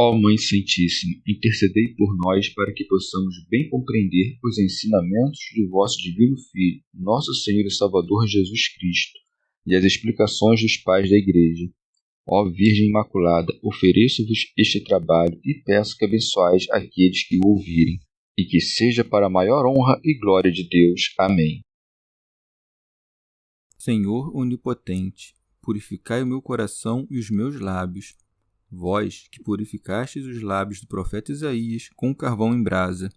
Ó Mãe Santíssima, intercedei por nós para que possamos bem compreender os ensinamentos de vosso Divino Filho, nosso Senhor e Salvador Jesus Cristo, e as explicações dos pais da Igreja. Ó Virgem Imaculada, ofereço-vos este trabalho e peço que abençoais aqueles que o ouvirem, e que seja para a maior honra e glória de Deus. Amém. Senhor onipotente, purificai o meu coração e os meus lábios. Vós, que purificastes os lábios do profeta Isaías com carvão em brasa,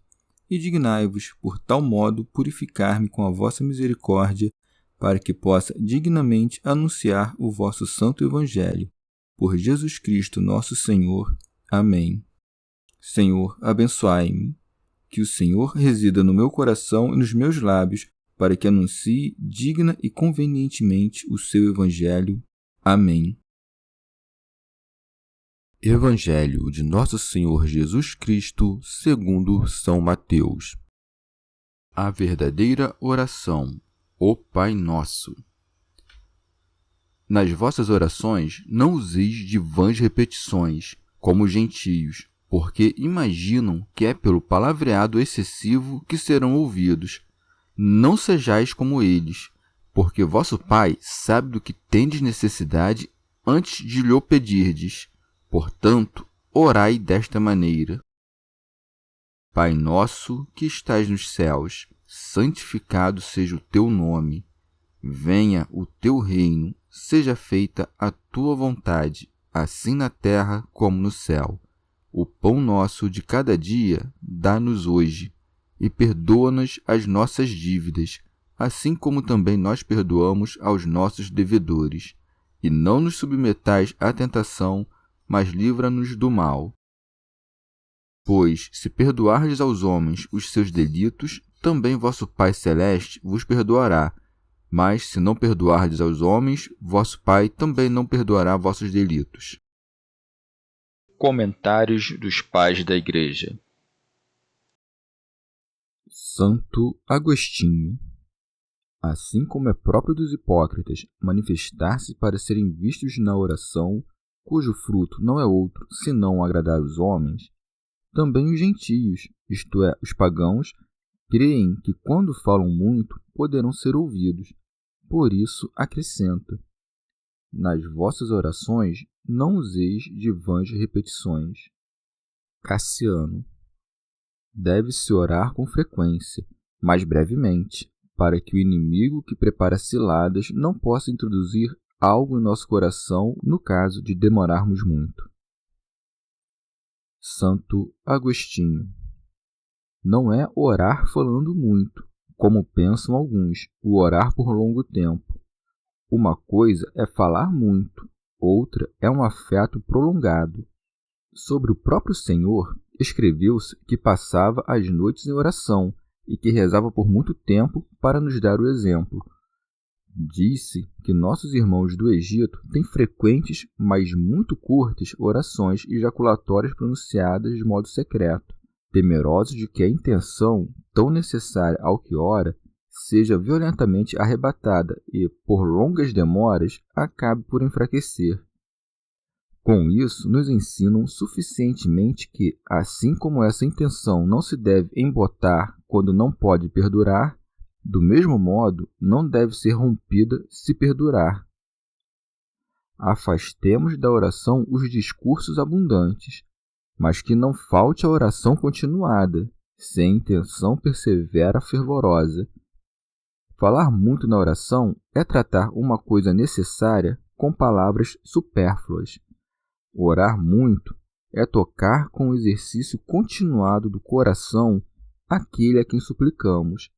e dignai-vos, por tal modo, purificar-me com a vossa misericórdia, para que possa dignamente anunciar o vosso santo Evangelho. Por Jesus Cristo nosso Senhor. Amém. Senhor, abençoai-me. Que o Senhor resida no meu coração e nos meus lábios, para que anuncie digna e convenientemente o seu Evangelho. Amém. Evangelho de Nosso Senhor Jesus Cristo, segundo São Mateus. A verdadeira oração, o Pai Nosso. Nas vossas orações não useis de vãs repetições, como os gentios, porque imaginam que é pelo palavreado excessivo que serão ouvidos. Não sejais como eles, porque vosso Pai sabe do que tendes necessidade antes de lhe pedirdes. Portanto, orai desta maneira. Pai nosso que estais nos céus, santificado seja o teu nome. Venha o teu reino, seja feita a tua vontade, assim na terra como no céu. O pão nosso de cada dia dá-nos hoje, e perdoa-nos as nossas dívidas, assim como também nós perdoamos aos nossos devedores. E não nos submetais à tentação, mas livra-nos do mal. Pois, se perdoardes aos homens os seus delitos, também vosso Pai Celeste vos perdoará. Mas, se não perdoardes aos homens, vosso Pai também não perdoará vossos delitos. Comentários dos Pais da Igreja. Santo Agostinho. Assim como é próprio dos hipócritas manifestar-se para serem vistos na oração, cujo fruto não é outro senão agradar os homens, também os gentios, isto é, os pagãos, creem que quando falam muito poderão ser ouvidos. Por isso acrescenta: nas vossas orações não useis de vãs repetições. Cassiano. Deve-se orar com frequência, mas brevemente, para que o inimigo que prepara ciladas não possa introduzir algo em nosso coração no caso de demorarmos muito. Santo Agostinho. Não é orar falando muito, como pensam alguns, o orar por longo tempo. Uma coisa é falar muito, outra é um afeto prolongado. Sobre o próprio Senhor, escreveu-se que passava as noites em oração e que rezava por muito tempo para nos dar o exemplo. Diz-se que nossos irmãos do Egito têm frequentes, mas muito curtas, orações ejaculatórias pronunciadas de modo secreto, temerosos de que a intenção, tão necessária ao que ora, seja violentamente arrebatada e, por longas demoras, acabe por enfraquecer. Com isso, nos ensinam suficientemente que, assim como essa intenção não se deve embotar quando não pode perdurar, do mesmo modo, não deve ser rompida se perdurar. Afastemos da oração os discursos abundantes, mas que não falte a oração continuada, sem intenção persevera fervorosa. Falar muito na oração é tratar uma coisa necessária com palavras supérfluas. Orar muito é tocar com o exercício continuado do coração aquele a quem suplicamos,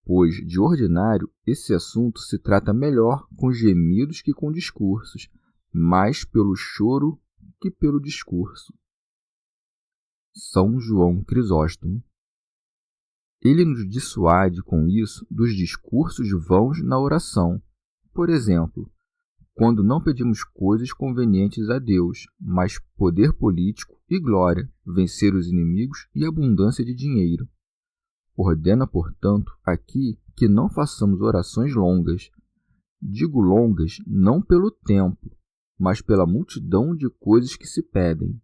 pois, de ordinário, esse assunto se trata melhor com gemidos que com discursos, mais pelo choro que pelo discurso. São João Crisóstomo. Ele nos dissuade com isso dos discursos vãos na oração. Por exemplo, quando não pedimos coisas convenientes a Deus, mas poder político e glória, vencer os inimigos e abundância de dinheiro. Ordena, portanto, aqui que não façamos orações longas. Digo longas não pelo tempo, mas pela multidão de coisas que se pedem.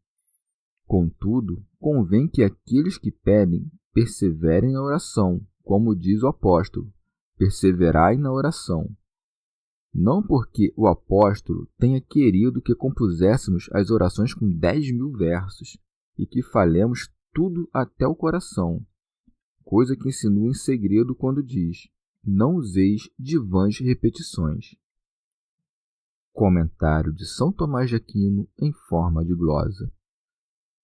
Contudo, convém que aqueles que pedem perseverem na oração, como diz o apóstolo: perseverai na oração. Não porque o apóstolo tenha querido que compuséssemos as orações com 10.000 versos e que falemos tudo até o coração, coisa que insinua em segredo quando diz: não useis de vãs repetições. Comentário de São Tomás de Aquino em forma de glosa.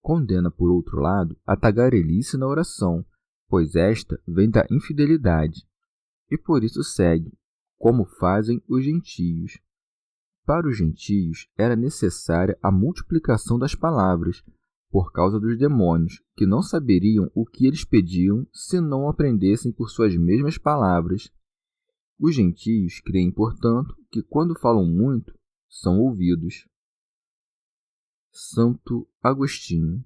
Condena, por outro lado, a tagarelice na oração, pois esta vem da infidelidade, e por isso segue, como fazem os gentios. Para os gentios era necessária a multiplicação das palavras, por causa dos demônios, que não saberiam o que eles pediam se não aprendessem por suas mesmas palavras. Os gentios creem, portanto, que quando falam muito, são ouvidos. Santo Agostinho.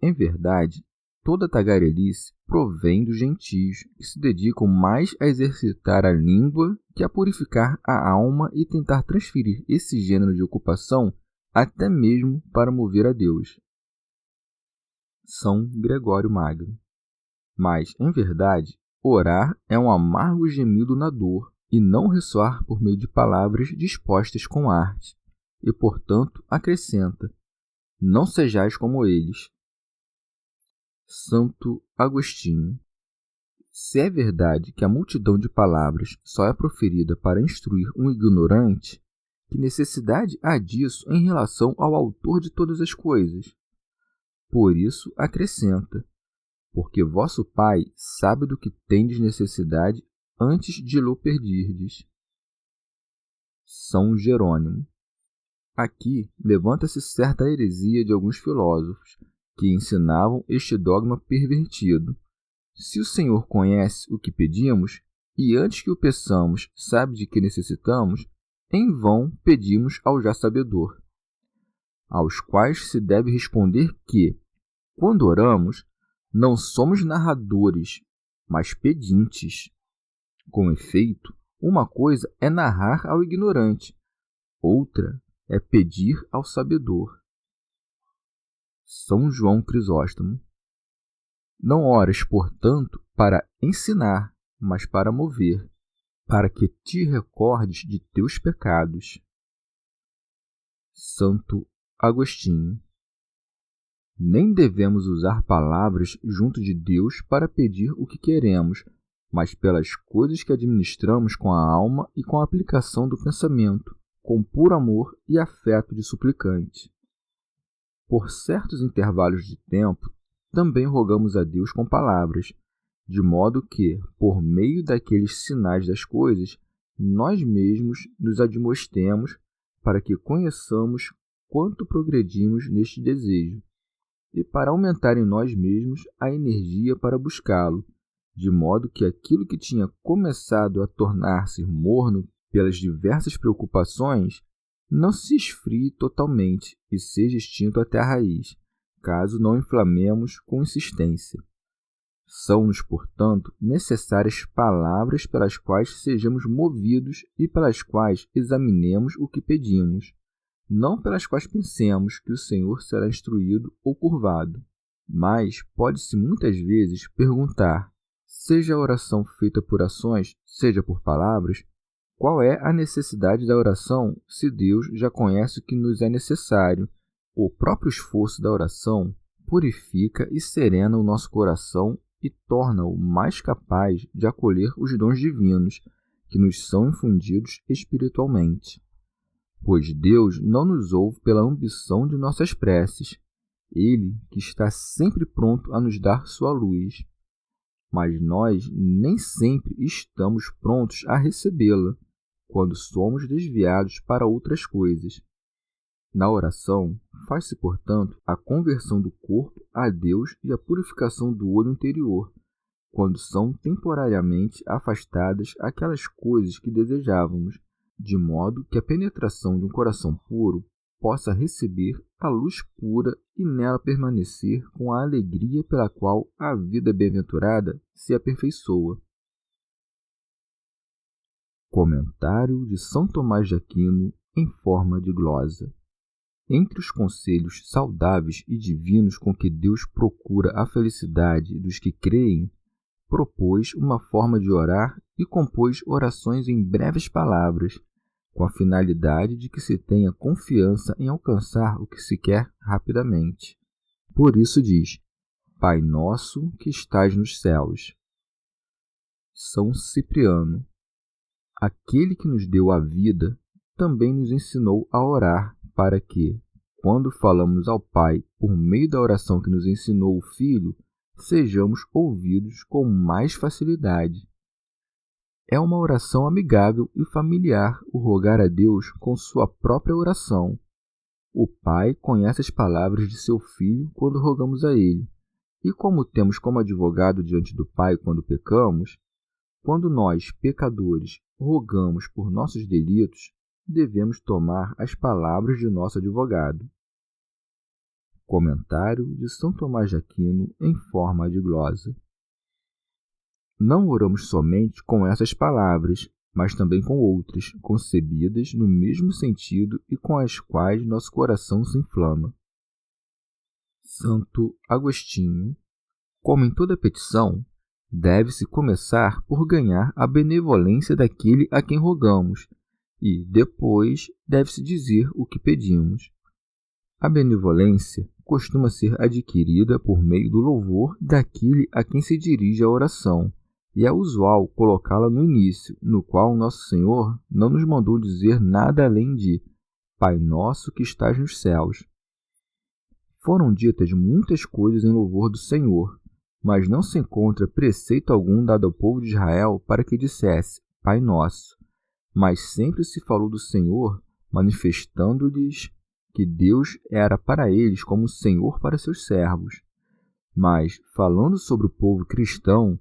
Em verdade, toda tagarelice provém dos gentios, que se dedicam mais a exercitar a língua que a purificar a alma e tentar transferir esse gênero de ocupação até mesmo para mover a Deus. São Gregório Magno. Mas, em verdade, orar é um amargo gemido na dor, e não ressoar por meio de palavras dispostas com arte. E, portanto, acrescenta: não sejais como eles. Santo Agostinho. Se é verdade que a multidão de palavras só é proferida para instruir um ignorante, que necessidade há disso em relação ao autor de todas as coisas? Por isso acrescenta: porque vosso Pai sabe do que tendes necessidade antes de lhe pedirdes. São Jerônimo. Aqui levanta-se certa heresia de alguns filósofos, que ensinavam este dogma pervertido. Se o Senhor conhece o que pedimos, e antes que o peçamos sabe de que necessitamos, em vão pedimos ao já sabedor. Aos quais se deve responder que, quando oramos, não somos narradores, mas pedintes. Com efeito, uma coisa é narrar ao ignorante, outra é pedir ao sabedor. São João Crisóstomo. Não ores, portanto, para ensinar, mas para mover, para que te recordes de teus pecados. Santo Agostinho. Nem devemos usar palavras junto de Deus para pedir o que queremos, mas pelas coisas que administramos com a alma e com a aplicação do pensamento, com puro amor e afeto de suplicante. Por certos intervalos de tempo, também rogamos a Deus com palavras, de modo que, por meio daqueles sinais das coisas, nós mesmos nos admoestemos para que conheçamos quanto progredimos neste desejo, e para aumentar em nós mesmos a energia para buscá-lo, de modo que aquilo que tinha começado a tornar-se morno pelas diversas preocupações não se esfrie totalmente e seja extinto até a raiz, caso não inflamemos com insistência. São-nos, portanto, necessárias palavras pelas quais sejamos movidos e pelas quais examinemos o que pedimos, não pelas quais pensemos que o Senhor será instruído ou curvado. Mas pode-se muitas vezes perguntar, seja a oração feita por ações, seja por palavras, qual é a necessidade da oração se Deus já conhece o que nos é necessário? O próprio esforço da oração purifica e serena o nosso coração e torna-o mais capaz de acolher os dons divinos que nos são infundidos espiritualmente. Pois Deus não nos ouve pela ambição de nossas preces, Ele que está sempre pronto a nos dar sua luz. Mas nós nem sempre estamos prontos a recebê-la, quando somos desviados para outras coisas. Na oração, faz-se, portanto, a conversão do corpo a Deus e a purificação do olho interior, quando são temporariamente afastadas aquelas coisas que desejávamos, de modo que a penetração de um coração puro possa receber a luz pura e nela permanecer com a alegria pela qual a vida bem-aventurada se aperfeiçoa. Comentário de São Tomás de Aquino em forma de glosa. Entre os conselhos saudáveis e divinos com que Deus procura a felicidade dos que creem, propôs uma forma de orar e compôs orações em breves palavras, com a finalidade de que se tenha confiança em alcançar o que se quer rapidamente. Por isso diz: Pai nosso que estais nos céus. São Cipriano, aquele que nos deu a vida, também nos ensinou a orar para que, quando falamos ao Pai por meio da oração que nos ensinou o Filho, sejamos ouvidos com mais facilidade. É uma oração amigável e familiar o rogar a Deus com sua própria oração. O Pai conhece as palavras de seu Filho quando rogamos a Ele, e como temos como advogado diante do Pai quando pecamos, quando nós, pecadores, rogamos por nossos delitos, devemos tomar as palavras de nosso advogado. Comentário de São Tomás de Aquino em forma de glosa. Não oramos somente com essas palavras, mas também com outras, concebidas no mesmo sentido e com as quais nosso coração se inflama. Santo Agostinho. Como em toda petição, deve-se começar por ganhar a benevolência daquele a quem rogamos, e, depois, deve-se dizer o que pedimos. A benevolência costuma ser adquirida por meio do louvor daquele a quem se dirige a oração, e é usual colocá-la no início, no qual Nosso Senhor não nos mandou dizer nada além de Pai nosso que estás nos céus. Foram ditas muitas coisas em louvor do Senhor, mas não se encontra preceito algum dado ao povo de Israel para que dissesse Pai nosso, mas sempre se falou do Senhor, manifestando-lhes que Deus era para eles como Senhor para seus servos. Mas, falando sobre o povo cristão,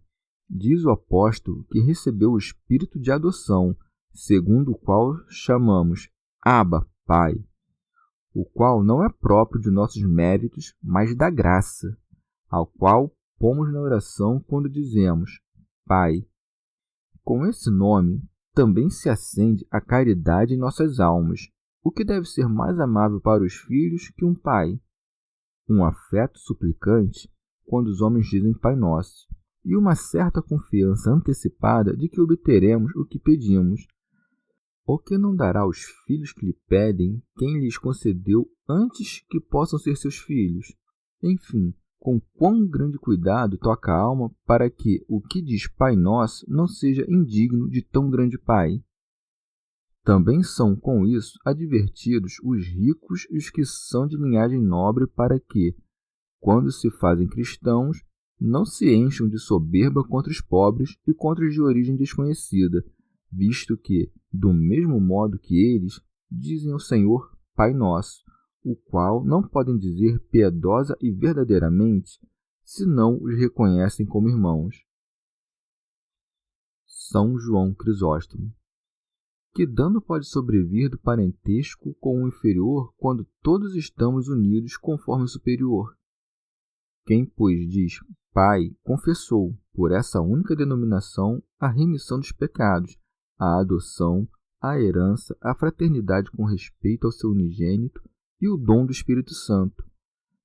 diz o apóstolo que recebeu o espírito de adoção, segundo o qual chamamos Abba, Pai, o qual não é próprio de nossos méritos, mas da graça, ao qual pomos na oração quando dizemos Pai. Com esse nome, também se acende a caridade em nossas almas, o que deve ser mais amável para os filhos que um pai. Um afeto suplicante quando os homens dizem Pai Nosso, e uma certa confiança antecipada de que obteremos o que pedimos. O que não dará aos filhos que lhe pedem quem lhes concedeu antes que possam ser seus filhos? Enfim, com quão grande cuidado toca a alma para que o que diz Pai Nosso não seja indigno de tão grande Pai. Também são, com isso, advertidos os ricos e os que são de linhagem nobre para que, quando se fazem cristãos, não se encham de soberba contra os pobres e contra os de origem desconhecida, visto que, do mesmo modo que eles, dizem ao Senhor Pai Nosso, o qual não podem dizer piedosa e verdadeiramente, senão os reconhecem como irmãos. São João Crisóstomo. Que dano pode sobrevir do parentesco com o inferior quando todos estamos unidos conforme o superior? Quem, pois, diz Pai, confessou, por essa única denominação, a remissão dos pecados, a adoção, a herança, a fraternidade com respeito ao seu unigênito e o dom do Espírito Santo,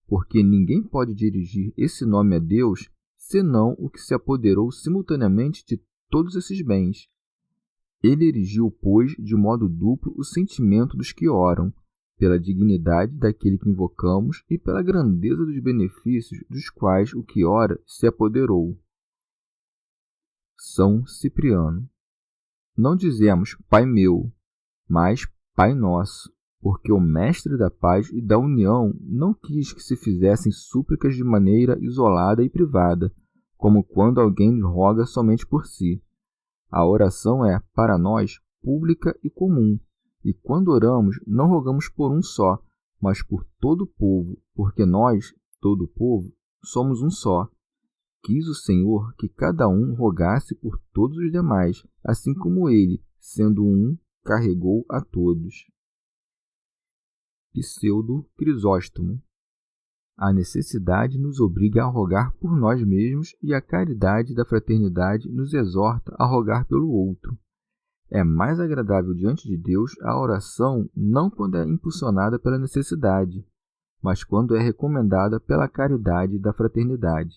porque ninguém pode dirigir esse nome a Deus senão o que se apoderou simultaneamente de todos esses bens. Ele erigiu, pois, de modo duplo o sentimento dos que oram, pela dignidade daquele que invocamos e pela grandeza dos benefícios dos quais o que ora se apoderou. São Cipriano. Não dizemos Pai meu, mas Pai nosso, porque o Mestre da paz e da união não quis que se fizessem súplicas de maneira isolada e privada, como quando alguém nos roga somente por si. A oração é, para nós, pública e comum, e quando oramos, não rogamos por um só, mas por todo o povo, porque nós, todo o povo, somos um só. Quis o Senhor que cada um rogasse por todos os demais, assim como ele, sendo um, carregou a todos. Pseudo Crisóstomo. A necessidade nos obriga a rogar por nós mesmos e a caridade da fraternidade nos exorta a rogar pelo outro. É mais agradável diante de Deus a oração não quando é impulsionada pela necessidade, mas quando é recomendada pela caridade da fraternidade.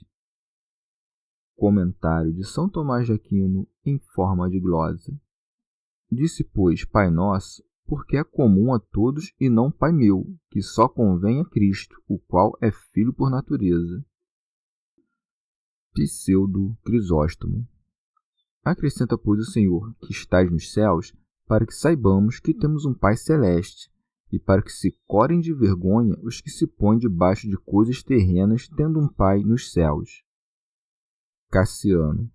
Comentário de São Tomás de Aquino em forma de glosa. Disse, pois, Pai Nosso, porque é comum a todos e não Pai meu, que só convém a Cristo, o qual é Filho por natureza. Pseudo Crisóstomo. Acrescenta, pois, o Senhor, que estás nos céus, para que saibamos que temos um Pai celeste, e para que se corem de vergonha os que se põem debaixo de coisas terrenas, tendo um Pai nos céus. Cassiano.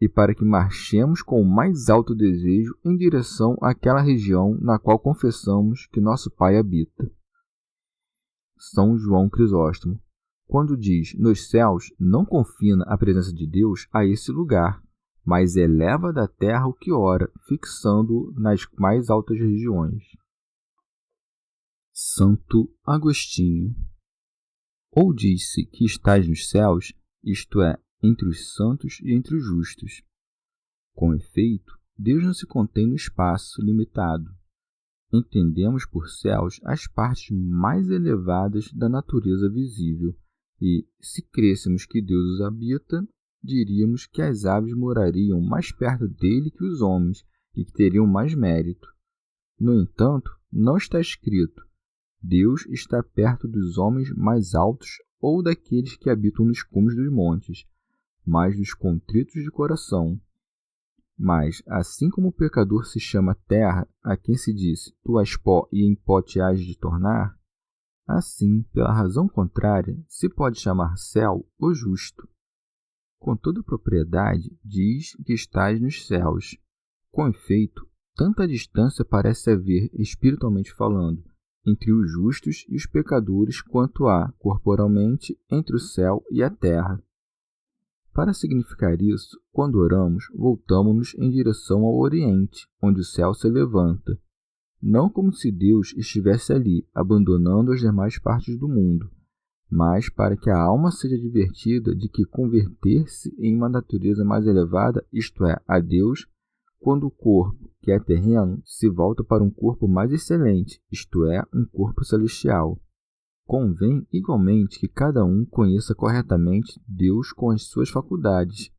E para que marchemos com o mais alto desejo em direção àquela região na qual confessamos que nosso Pai habita. São João Crisóstomo. Quando diz nos céus, não confina a presença de Deus a esse lugar, mas eleva da terra o que ora, fixando-o nas mais altas regiões. Santo Agostinho. Ou diz-se que estás nos céus, isto é, entre os santos e entre os justos. Com efeito, Deus não se contém no espaço limitado. Entendemos por céus as partes mais elevadas da natureza visível, e, se crêssemos que Deus os habita, diríamos que as aves morariam mais perto dele que os homens e que teriam mais mérito. No entanto, não está escrito: Deus está perto dos homens mais altos ou daqueles que habitam nos cumes dos montes, mas dos contritos de coração. Mas, assim como o pecador se chama terra, a quem se diz, tu és pó e em pó te hás de tornar, assim, pela razão contrária, se pode chamar céu o justo. Com toda propriedade, diz que estás nos céus. Com efeito, tanta distância parece haver, espiritualmente falando, entre os justos e os pecadores quanto há, corporalmente, entre o céu e a terra. Para significar isso, quando oramos, voltamo-nos em direção ao Oriente, onde o céu se levanta, não como se Deus estivesse ali, abandonando as demais partes do mundo, mas para que a alma seja advertida de que converter-se em uma natureza mais elevada, isto é, a Deus, quando o corpo, que é terreno, se volta para um corpo mais excelente, isto é, um corpo celestial. Convém, igualmente, que cada um conheça corretamente Deus com as suas faculdades,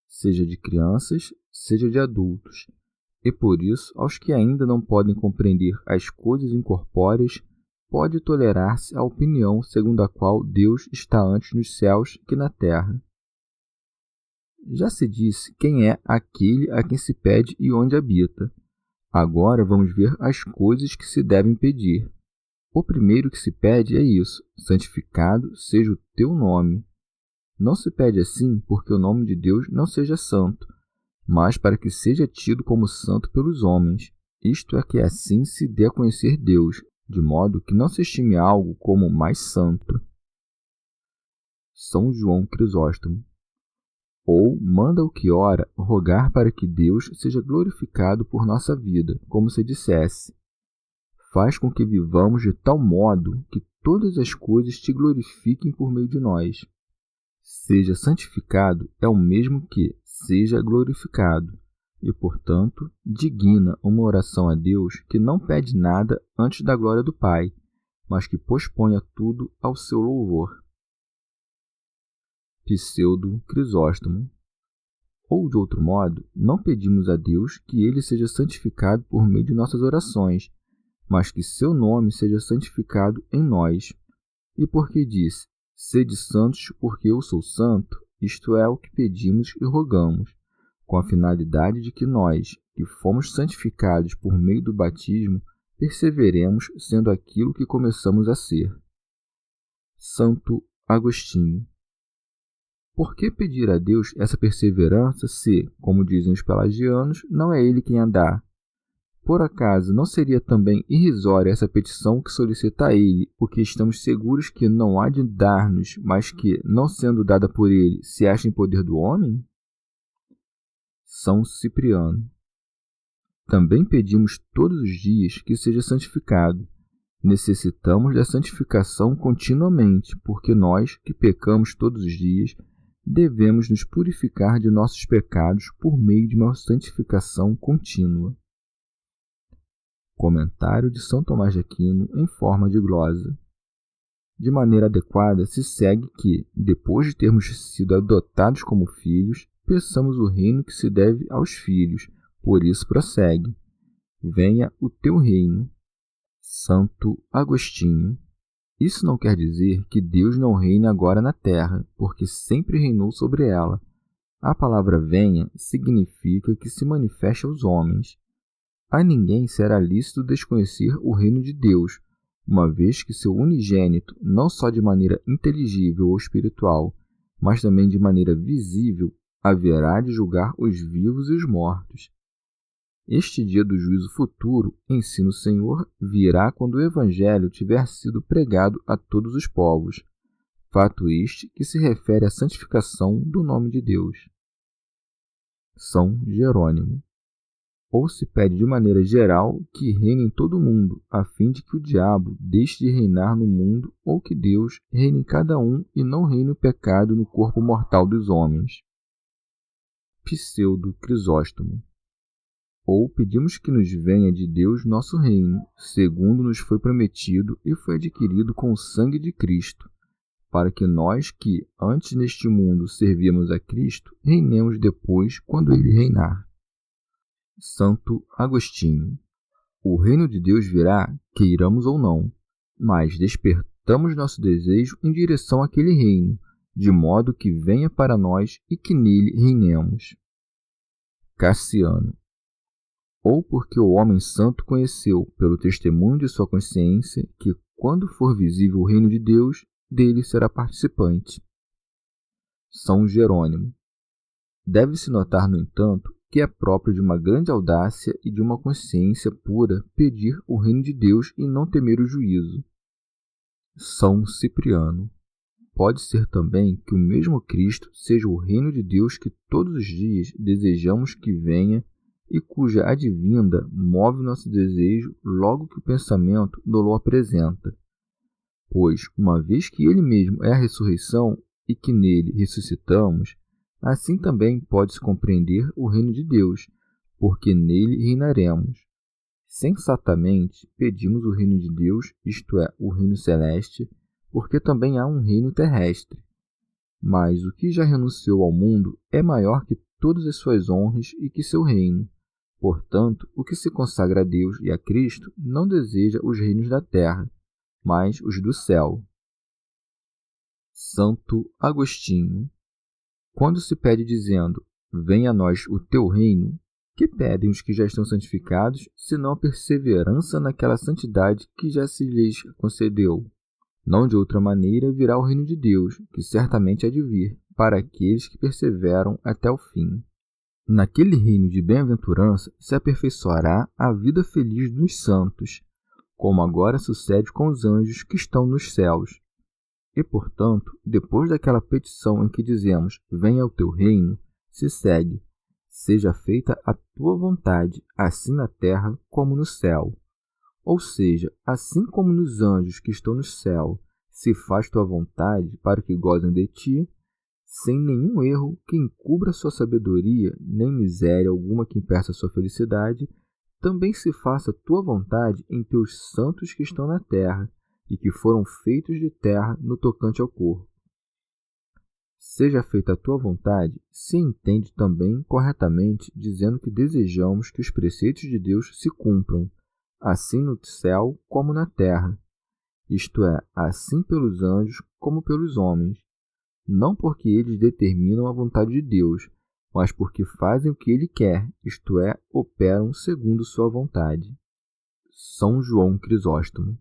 seja de crianças, seja de adultos, e por isso, aos que ainda não podem compreender as coisas incorpóreas, pode tolerar-se a opinião segundo a qual Deus está antes nos céus que na terra. Já se disse quem é aquele a quem se pede e onde habita. Agora vamos ver as coisas que se devem pedir. O primeiro que se pede é isso: santificado seja o teu nome. Não se pede assim porque o nome de Deus não seja santo, mas para que seja tido como santo pelos homens, isto é, que assim se dê a conhecer Deus, de modo que não se estime algo como mais santo. São João Crisóstomo. Ou manda o que ora rogar para que Deus seja glorificado por nossa vida, como se dissesse: faz com que vivamos de tal modo que todas as coisas te glorifiquem por meio de nós. Seja santificado é o mesmo que seja glorificado, e, portanto, digna uma oração a Deus que não pede nada antes da glória do Pai, mas que posponha tudo ao seu louvor. Pseudo Crisóstomo. Ou, de outro modo, não pedimos a Deus que ele seja santificado por meio de nossas orações, mas que seu nome seja santificado em nós. E porque diz: sede santos porque eu sou santo, isto é o que pedimos e rogamos, com a finalidade de que nós, que fomos santificados por meio do batismo, perseveremos sendo aquilo que começamos a ser. Santo Agostinho. Por que pedir a Deus essa perseverança se, como dizem os pelagianos, não é Ele quem a dá? Por acaso não seria também irrisória essa petição que solicita a Ele o que estamos seguros que não há de dar-nos, mas que, não sendo dada por Ele, se acha em poder do homem? São Cipriano. Também pedimos todos os dias que seja santificado. Necessitamos da santificação continuamente, porque nós, que pecamos todos os dias, devemos nos purificar de nossos pecados por meio de uma santificação contínua. Comentário de São Tomás de Aquino em forma de glosa. De maneira adequada, se segue que, depois de termos sido adotados como filhos, peçamos o reino que se deve aos filhos. Por isso prossegue: venha o teu reino. Santo Agostinho. Isso não quer dizer que Deus não reine agora na terra, porque sempre reinou sobre ela. A palavra venha significa que se manifeste aos homens. A ninguém será lícito desconhecer o reino de Deus, uma vez que seu unigênito, não só de maneira inteligível ou espiritual, mas também de maneira visível, haverá de julgar os vivos e os mortos. Este dia do juízo futuro, ensina o Senhor, virá quando o Evangelho tiver sido pregado a todos os povos. Fato este que se refere à santificação do nome de Deus. São Jerônimo. Ou se pede de maneira geral que reine em todo o mundo, a fim de que o diabo deixe de reinar no mundo, ou que Deus reine em cada um e não reine o pecado no corpo mortal dos homens. Pseudo Crisóstomo. Ou pedimos que nos venha de Deus nosso reino, segundo nos foi prometido e foi adquirido com o sangue de Cristo, para que nós que antes neste mundo servíamos a Cristo, reinemos depois quando ele reinar. Santo Agostinho. O reino de Deus virá, queiramos ou não, mas despertamos nosso desejo em direção àquele reino, de modo que venha para nós e que nele reinemos. Cassiano. Ou porque o homem santo conheceu, pelo testemunho de sua consciência, que, quando for visível o reino de Deus, dele será participante. São Jerônimo. Deve-se notar, no entanto, que é próprio de uma grande audácia e de uma consciência pura pedir o reino de Deus e não temer o juízo. São Cipriano. Pode ser também que o mesmo Cristo seja o reino de Deus que todos os dias desejamos que venha e cuja advinda move nosso desejo logo que o pensamento nos apresenta. Pois, uma vez que ele mesmo é a ressurreição e que nele ressuscitamos, assim também pode-se compreender o reino de Deus, porque nele reinaremos. Sensatamente, pedimos o reino de Deus, isto é, o reino celeste, porque também há um reino terrestre. Mas o que já renunciou ao mundo é maior que todas as suas honras e que seu reino. Portanto, o que se consagra a Deus e a Cristo não deseja os reinos da terra, mas os do céu. Santo Agostinho. Quando se pede dizendo, venha a nós o teu reino, que pedem os que já estão santificados, senão a perseverança naquela santidade que já se lhes concedeu? Não de outra maneira virá o reino de Deus, que certamente há de vir, para aqueles que perseveram até o fim. Naquele reino de bem-aventurança se aperfeiçoará a vida feliz dos santos, como agora sucede com os anjos que estão nos céus. E, portanto, depois daquela petição em que dizemos, venha o teu reino, se segue, seja feita a tua vontade, assim na terra como no céu. Ou seja, assim como nos anjos que estão no céu, se faz tua vontade para que gozem de ti, sem nenhum erro que encubra sua sabedoria, nem miséria alguma que impeça sua felicidade, também se faça tua vontade em teus santos que estão na terra, e que foram feitos de terra no tocante ao corpo. Seja feita a tua vontade, se entende também corretamente dizendo que desejamos que os preceitos de Deus se cumpram, assim no céu como na terra, isto é, assim pelos anjos como pelos homens, não porque eles determinam a vontade de Deus, mas porque fazem o que ele quer, isto é, operam segundo sua vontade. São João Crisóstomo.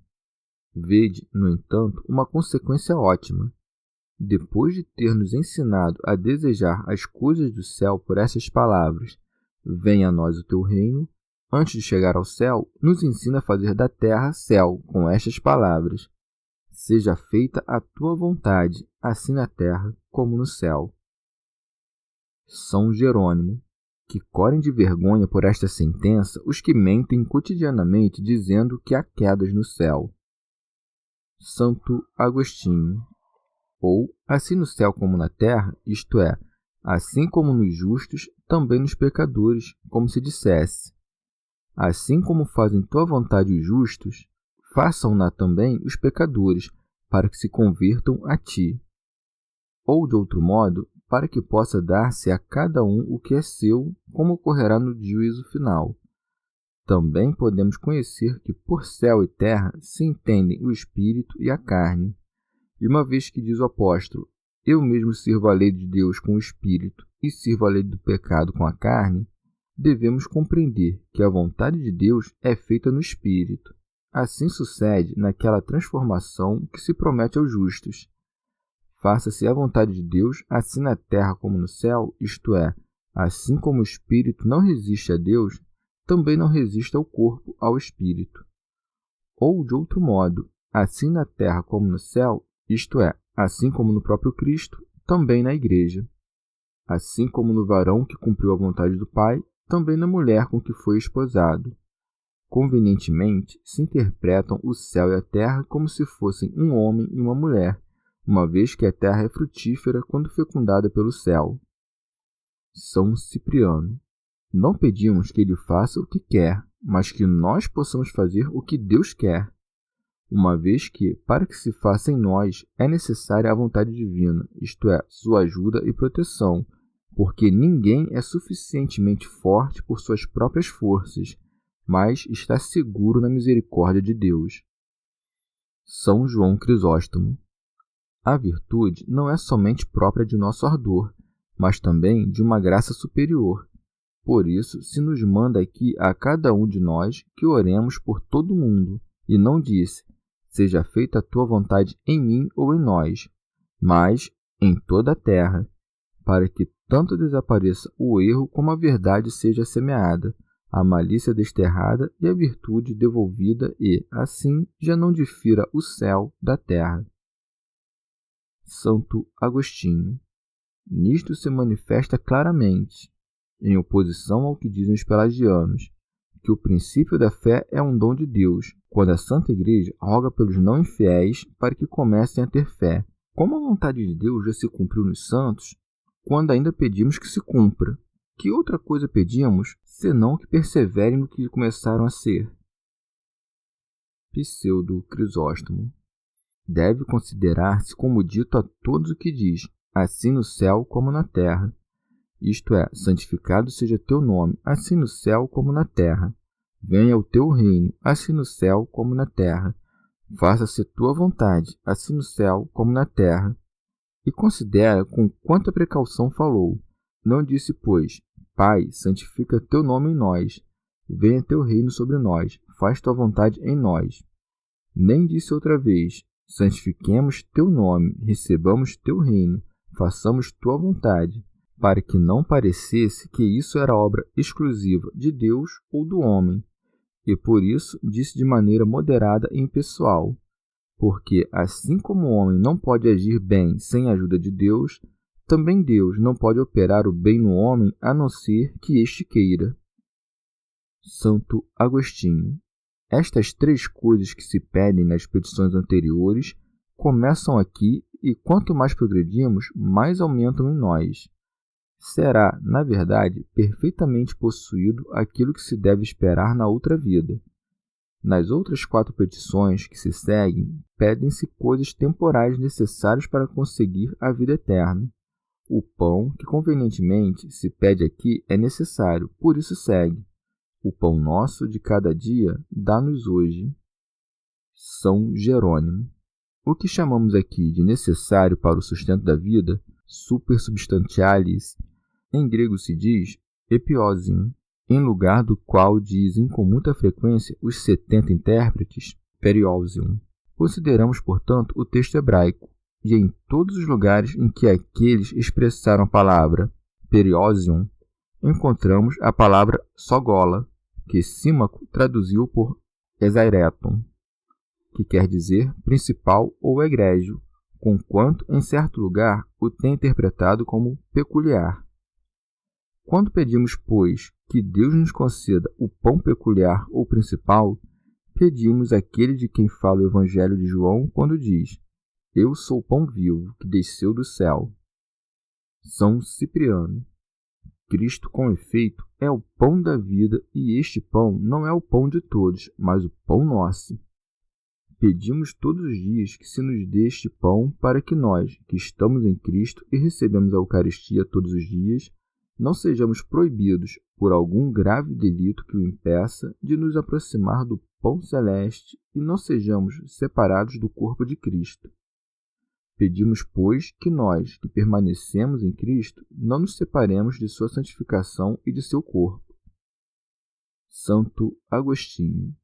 Vede, no entanto, uma consequência ótima. Depois de ter nos ensinado a desejar as coisas do céu por essas palavras, venha a nós o teu reino, antes de chegar ao céu, nos ensina a fazer da terra céu com estas palavras, seja feita a tua vontade, assim na terra como no céu. São Jerônimo. Que correm de vergonha por esta sentença os que mentem cotidianamente dizendo que há quedas no céu. Santo Agostinho. Ou, assim no céu como na terra, isto é, assim como nos justos, também nos pecadores, como se dissesse: assim como fazem tua vontade os justos, façam-na também os pecadores, para que se convertam a ti. Ou, de outro modo, para que possa dar-se a cada um o que é seu, como ocorrerá no juízo final. Também podemos conhecer que por céu e terra se entendem o espírito e a carne. E uma vez que diz o apóstolo: eu mesmo sirvo a lei de Deus com o espírito e sirvo a lei do pecado com a carne, devemos compreender que a vontade de Deus é feita no espírito. Assim sucede naquela transformação que se promete aos justos. Faça-se a vontade de Deus, assim na terra como no céu, isto é, assim como o espírito não resiste a Deus, também não resiste ao corpo, ao espírito. Ou, de outro modo, assim na terra como no céu, isto é, assim como no próprio Cristo, também na Igreja. Assim como no varão que cumpriu a vontade do Pai, também na mulher com que foi esposado. Convenientemente, se interpretam o céu e a terra como se fossem um homem e uma mulher, uma vez que a terra é frutífera quando fecundada pelo céu. São Cipriano. Não pedimos que ele faça o que quer, mas que nós possamos fazer o que Deus quer, uma vez que, para que se faça em nós, é necessária a vontade divina, isto é, sua ajuda e proteção, porque ninguém é suficientemente forte por suas próprias forças, mas está seguro na misericórdia de Deus. São João Crisóstomo. A virtude não é somente própria de nosso ardor, mas também de uma graça superior. Por isso, se nos manda aqui a cada um de nós que oremos por todo mundo, e não disse: seja feita a tua vontade em mim ou em nós, mas em toda a terra, para que tanto desapareça o erro como a verdade seja semeada, a malícia desterrada e a virtude devolvida e, assim, já não difira o céu da terra. Santo Agostinho. Nisto se manifesta claramente, em oposição ao que dizem os pelagianos, que o princípio da fé é um dom de Deus, quando a Santa Igreja roga pelos não infiéis para que comecem a ter fé. Como a vontade de Deus já se cumpriu nos santos, quando ainda pedimos que se cumpra, que outra coisa pedimos, senão que perseverem no que começaram a ser? Pseudo Crisóstomo. Deve considerar-se como dito a todos o que diz, assim no céu como na terra. Isto é, santificado seja teu nome, assim no céu como na terra. Venha o teu reino, assim no céu como na terra. Faça-se tua vontade, assim no céu como na terra. E considera com quanta precaução falou. Não disse, pois: Pai, santifica teu nome em nós. Venha teu reino sobre nós, faz tua vontade em nós. Nem disse outra vez: santifiquemos teu nome, recebamos teu reino, façamos tua vontade, para que não parecesse que isso era obra exclusiva de Deus ou do homem. E por isso disse de maneira moderada e impessoal, porque assim como o homem não pode agir bem sem a ajuda de Deus, também Deus não pode operar o bem no homem a não ser que este queira. Santo Agostinho. Estas três coisas que se pedem nas petições anteriores começam aqui e quanto mais progredimos, mais aumentam em nós. Será, na verdade, perfeitamente possuído aquilo que se deve esperar na outra vida. Nas outras 4 petições que se seguem, pedem-se coisas temporais necessárias para conseguir a vida eterna. O pão, que convenientemente se pede aqui, é necessário, por isso segue: o pão nosso de cada dia dá-nos hoje. São Jerônimo. O que chamamos aqui de necessário para o sustento da vida, supersubstantialis, em grego se diz epiosium, em lugar do qual dizem com muita frequência os 70 intérpretes periosium. Consideramos, portanto, o texto hebraico, e em todos os lugares em que aqueles expressaram a palavra periosium, encontramos a palavra sogola, que Símaco traduziu por exaireton, que quer dizer principal ou egrégio, conquanto em certo lugar o tem interpretado como peculiar. Quando pedimos, pois, que Deus nos conceda o pão peculiar ou principal, pedimos aquele de quem fala o Evangelho de João quando diz: Eu sou o pão vivo que desceu do céu. São Cipriano. Cristo, com efeito, é o pão da vida, e este pão não é o pão de todos, mas o pão nosso. Pedimos todos os dias que se nos dê este pão para que nós, que estamos em Cristo e recebemos a Eucaristia todos os dias, não sejamos proibidos, por algum grave delito que o impeça, de nos aproximar do pão celeste e não sejamos separados do corpo de Cristo. Pedimos, pois, que nós, que permanecemos em Cristo, não nos separemos de sua santificação e de seu corpo. Santo Agostinho.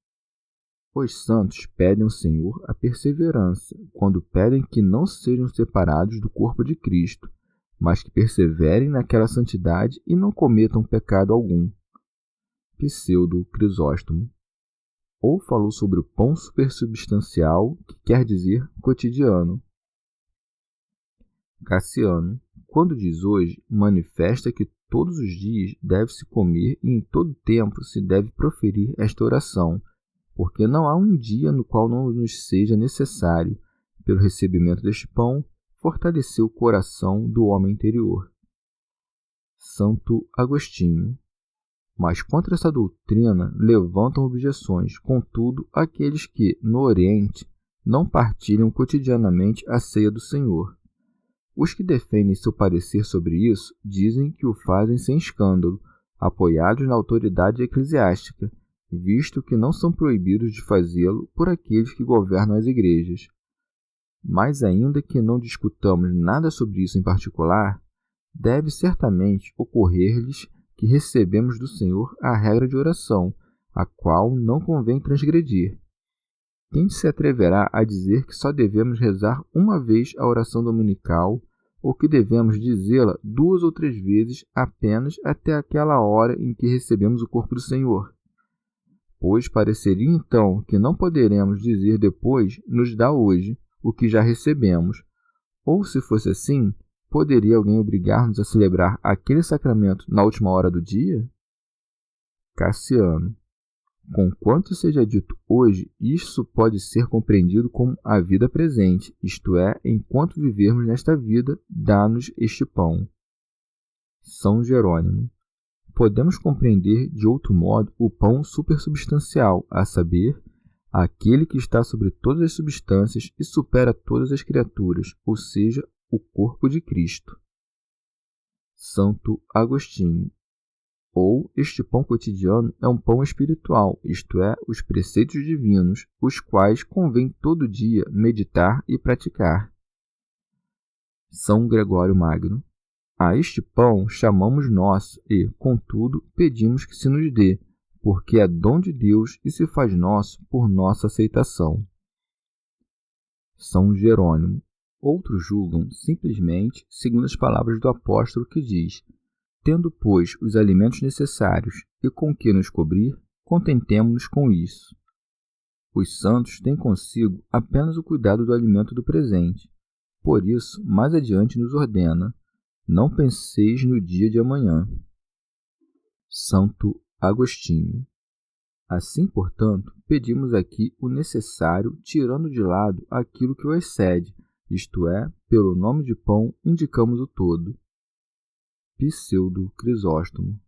Os santos pedem ao Senhor a perseverança, quando pedem que não sejam separados do corpo de Cristo, mas que perseverem naquela santidade e não cometam pecado algum. Pseudo Crisóstomo. Ou falou sobre o pão supersubstancial, que quer dizer cotidiano. Cassiano, quando diz hoje, manifesta que todos os dias deve-se comer e em todo tempo se deve proferir esta oração, porque não há um dia no qual não nos seja necessário, pelo recebimento deste pão, fortalecer o coração do homem interior. Santo Agostinho. Mas contra essa doutrina levantam objeções, contudo, aqueles que, no Oriente, não partilham cotidianamente a ceia do Senhor. Os que defendem seu parecer sobre isso dizem que o fazem sem escândalo, apoiados na autoridade eclesiástica, visto que não são proibidos de fazê-lo por aqueles que governam as igrejas. Mas ainda que não discutamos nada sobre isso em particular, deve certamente ocorrer-lhes que recebemos do Senhor a regra de oração, a qual não convém transgredir. Quem se atreverá a dizer que só devemos rezar uma vez a oração dominical, ou que devemos dizê-la 2 ou 3 vezes apenas até aquela hora em que recebemos o corpo do Senhor? Pois pareceria então que não poderemos dizer depois, nos dá hoje, o que já recebemos. Ou, se fosse assim, poderia alguém obrigar-nos a celebrar aquele sacramento na última hora do dia? Cassiano. Conquanto seja dito hoje, isso pode ser compreendido como a vida presente, isto é, enquanto vivermos nesta vida, dá-nos este pão. São Jerônimo. Podemos compreender de outro modo o pão supersubstancial, a saber, aquele que está sobre todas as substâncias e supera todas as criaturas, ou seja, o corpo de Cristo. Santo Agostinho. Ou este pão cotidiano é um pão espiritual, isto é, os preceitos divinos, os quais convém todo dia meditar e praticar. São Gregório Magno. A este pão chamamos nosso e, contudo, pedimos que se nos dê, porque é dom de Deus e se faz nosso por nossa aceitação. São Jerônimo. Outros julgam simplesmente segundo as palavras do apóstolo que diz: tendo, pois, os alimentos necessários e com que nos cobrir, contentemo-nos com isso. Os santos têm consigo apenas o cuidado do alimento do presente. Por isso, mais adiante nos ordena: não penseis no dia de amanhã. Santo Agostinho. Assim, portanto, pedimos aqui o necessário, tirando de lado aquilo que o excede, isto é, pelo nome de pão indicamos o todo. Pseudo Crisóstomo.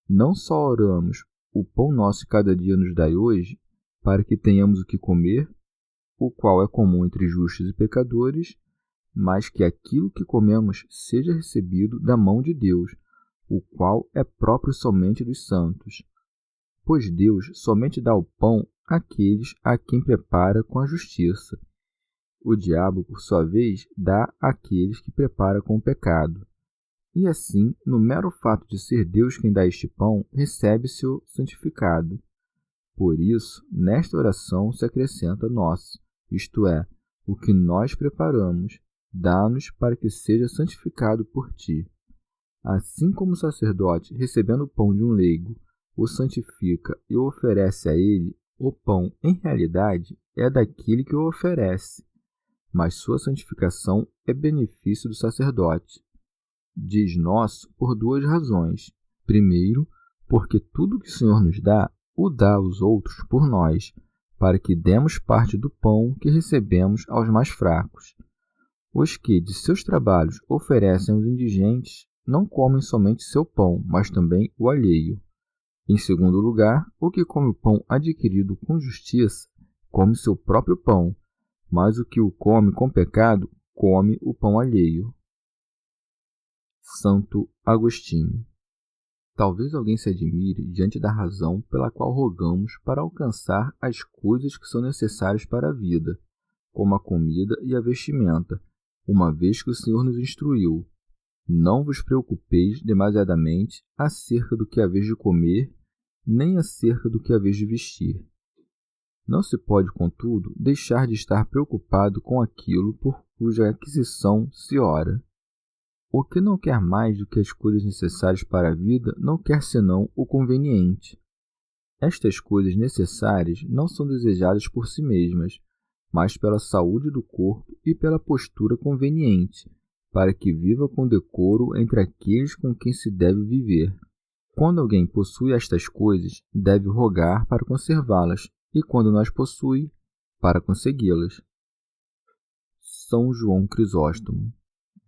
Não só oramos, o pão nosso cada dia nos dai hoje, para que tenhamos o que comer, o qual é comum entre justos e pecadores, mas que aquilo que comemos seja recebido da mão de Deus, o qual é próprio somente dos santos. Pois Deus somente dá o pão àqueles a quem prepara com a justiça. O diabo, por sua vez, dá àqueles que prepara com o pecado. E assim, no mero fato de ser Deus quem dá este pão, recebe-se o santificado. Por isso, nesta oração se acrescenta nosso, isto é, o que nós preparamos, dá-nos para que seja santificado por ti. Assim como o sacerdote, recebendo o pão de um leigo, o santifica e o oferece a ele, o pão, em realidade, é daquele que o oferece, mas sua santificação é benefício do sacerdote. Diz nosso por 2 razões. Primeiro, porque tudo que o Senhor nos dá, o dá aos outros por nós, para que demos parte do pão que recebemos aos mais fracos. Os que, de seus trabalhos, oferecem aos indigentes, não comem somente seu pão, mas também o alheio. Em segundo lugar, o que come o pão adquirido com justiça, come seu próprio pão, mas o que o come com pecado, come o pão alheio. Santo Agostinho. Talvez alguém se admire diante da razão pela qual rogamos para alcançar as coisas que são necessárias para a vida, como a comida e a vestimenta, uma vez que o Senhor nos instruiu: não vos preocupeis demasiadamente acerca do que haveis de comer, nem acerca do que haveis de vestir. Não se pode, contudo, deixar de estar preocupado com aquilo por cuja aquisição se ora. O que não quer mais do que as coisas necessárias para a vida não quer senão o conveniente. Estas coisas necessárias não são desejadas por si mesmas, mas pela saúde do corpo e pela postura conveniente, para que viva com decoro entre aqueles com quem se deve viver. Quando alguém possui estas coisas, deve rogar para conservá-las, e quando não as possui, para consegui-las. São João Crisóstomo.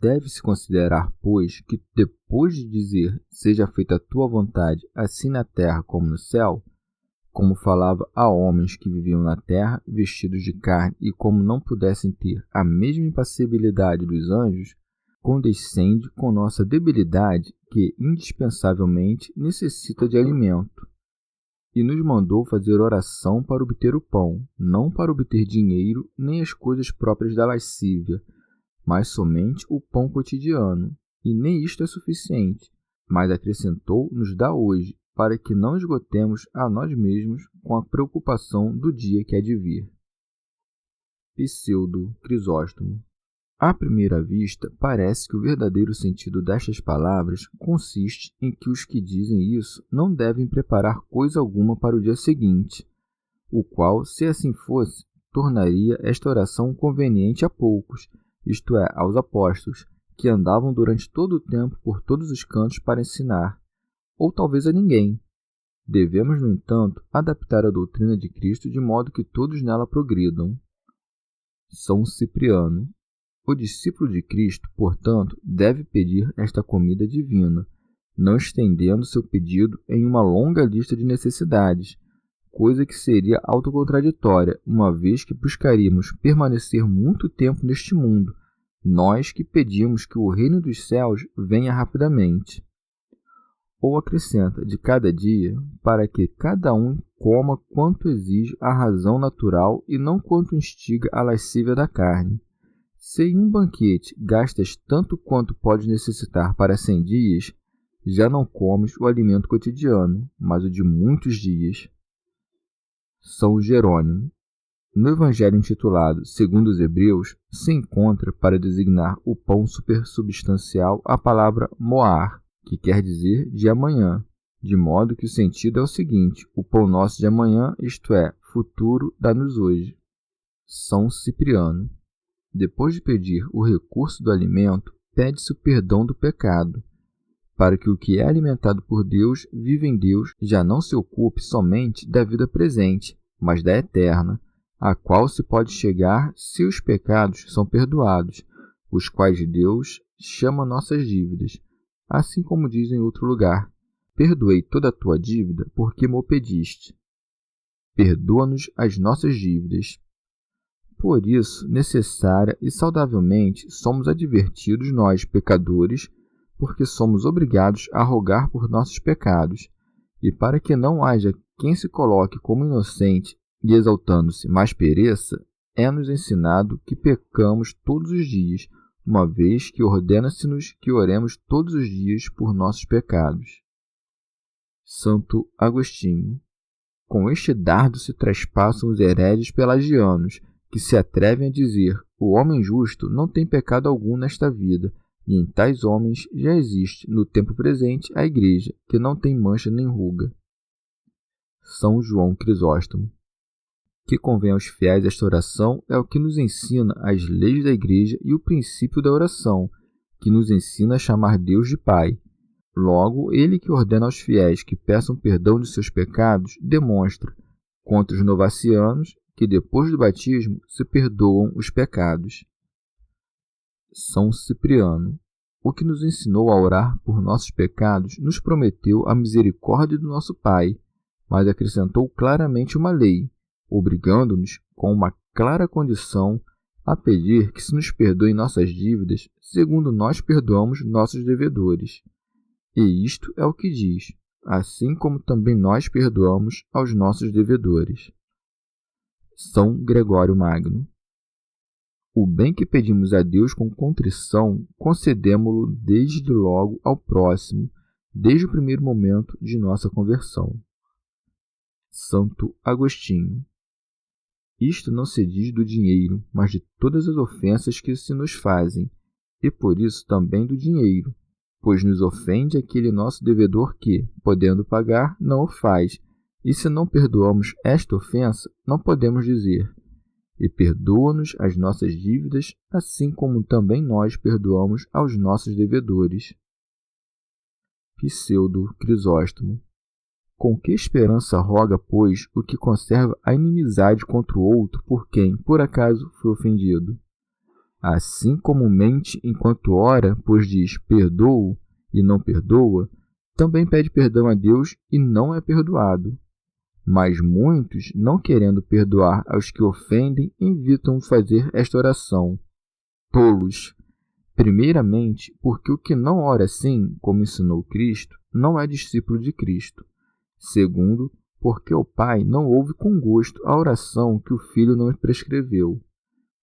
Deve-se considerar, pois, que depois de dizer seja feita a tua vontade, assim na terra como no céu, como falava a homens que viviam na terra, vestidos de carne, e como não pudessem ter a mesma impassibilidade dos anjos, condescende com nossa debilidade que indispensavelmente necessita de alimento. E nos mandou fazer oração para obter o pão, não para obter dinheiro nem as coisas próprias da lascívia, mas somente o pão cotidiano, e nem isto é suficiente, mas acrescentou nos dá hoje, para que não esgotemos a nós mesmos com a preocupação do dia que há de vir. Pseudo Crisóstomo. À primeira vista, parece que o verdadeiro sentido destas palavras consiste em que os que dizem isso não devem preparar coisa alguma para o dia seguinte, o qual, se assim fosse, tornaria esta oração conveniente a poucos, isto é, aos apóstolos, que andavam durante todo o tempo por todos os cantos para ensinar, ou talvez a ninguém. Devemos, no entanto, adaptar a doutrina de Cristo de modo que todos nela progridam. São Cipriano. O discípulo de Cristo, portanto, deve pedir esta comida divina, não estendendo seu pedido em uma longa lista de necessidades, coisa que seria autocontraditória, uma vez que buscaríamos permanecer muito tempo neste mundo, nós que pedimos que o reino dos céus venha rapidamente. Ou acrescenta de cada dia, para que cada um coma quanto exige a razão natural e não quanto instiga a lascívia da carne. Se em um banquete gastas tanto quanto podes necessitar para 100 dias, já não comes o alimento cotidiano, mas o de muitos dias. São Jerônimo. No evangelho intitulado Segundo os Hebreus, se encontra, para designar o pão supersubstancial, a palavra moar, que quer dizer de amanhã, de modo que o sentido é o seguinte: o pão nosso de amanhã, isto é, futuro, dá-nos hoje. São Cipriano. Depois de pedir o recurso do alimento, pede-se o perdão do pecado, para que o que é alimentado por Deus, vive em Deus, já não se ocupe somente da vida presente, mas da eterna, a qual se pode chegar se os pecados são perdoados, os quais Deus chama nossas dívidas, assim como diz em outro lugar: perdoei toda a tua dívida porque me o pediste. Perdoa-nos as nossas dívidas. Por isso, necessária e saudavelmente, somos advertidos nós, pecadores, porque somos obrigados a rogar por nossos pecados, e para que não haja quem se coloque como inocente e exaltando-se, mas pereça, é-nos ensinado que pecamos todos os dias, uma vez que ordena-se-nos que oremos todos os dias por nossos pecados. Santo Agostinho. Com este dardo se traspassam os hereges pelagianos, que se atrevem a dizer: o homem justo não tem pecado algum nesta vida, e em tais homens já existe, no tempo presente, a Igreja, que não tem mancha nem ruga. São João Crisóstomo. Que convém aos fiéis esta oração é o que nos ensina as leis da Igreja e o princípio da oração, que nos ensina a chamar Deus de Pai. Logo, ele que ordena aos fiéis que peçam perdão de seus pecados, demonstra, contra os novacianos, que depois do batismo se perdoam os pecados. São Cipriano, o que nos ensinou a orar por nossos pecados, nos prometeu a misericórdia do nosso Pai, mas acrescentou claramente uma lei, obrigando-nos, com uma clara condição, a pedir que se nos perdoem nossas dívidas, segundo nós perdoamos nossos devedores. E isto é o que diz, assim como também nós perdoamos aos nossos devedores. São Gregório Magno. O bem que pedimos a Deus com contrição, concedemo-lo desde logo ao próximo, desde o primeiro momento de nossa conversão. Santo Agostinho. Isto não se diz do dinheiro, mas de todas as ofensas que se nos fazem, e por isso também do dinheiro, pois nos ofende aquele nosso devedor que, podendo pagar, não o faz, e se não perdoamos esta ofensa, não podemos dizer: e perdoa-nos as nossas dívidas, assim como também nós perdoamos aos nossos devedores. Pseudo Crisóstomo. Com que esperança roga, pois, o que conserva a inimizade contra o outro por quem, por acaso, foi ofendido? Assim como mente enquanto ora, pois diz perdoo e não perdoa, também pede perdão a Deus e não é perdoado. Mas muitos, não querendo perdoar aos que ofendem, evitam fazer esta oração. Tolos! Primeiramente, porque o que não ora assim, como ensinou Cristo, não é discípulo de Cristo. Segundo, porque o Pai não ouve com gosto a oração que o Filho não prescreveu.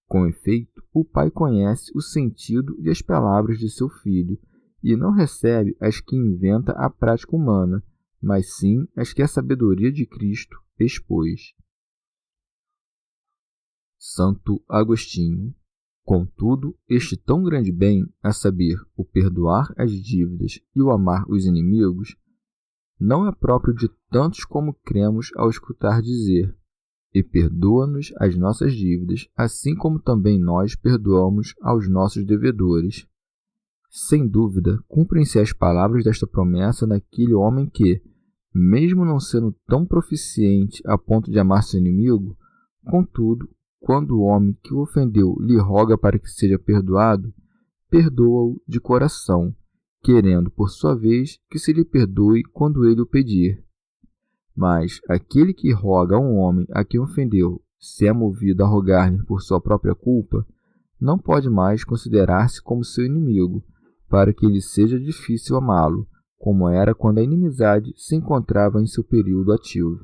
Com efeito, o Pai conhece o sentido e as palavras de seu Filho, e não recebe as que inventa a prática humana, mas sim as que a sabedoria de Cristo expôs. Santo Agostinho. Contudo, este tão grande bem, a saber, o perdoar as dívidas e o amar os inimigos, não é próprio de tantos como cremos ao escutar dizer: e perdoa-nos as nossas dívidas, assim como também nós perdoamos aos nossos devedores. Sem dúvida, cumprem-se as palavras desta promessa naquele homem que, mesmo não sendo tão proficiente a ponto de amar seu inimigo, contudo, quando o homem que o ofendeu lhe roga para que seja perdoado, perdoa-o de coração, querendo, por sua vez, que se lhe perdoe quando ele o pedir. Mas aquele que roga a um homem a quem ofendeu, se é movido a rogar-lhe por sua própria culpa, não pode mais considerar-se como seu inimigo, para que lhe seja difícil amá-lo, como era quando a inimizade se encontrava em seu período ativo.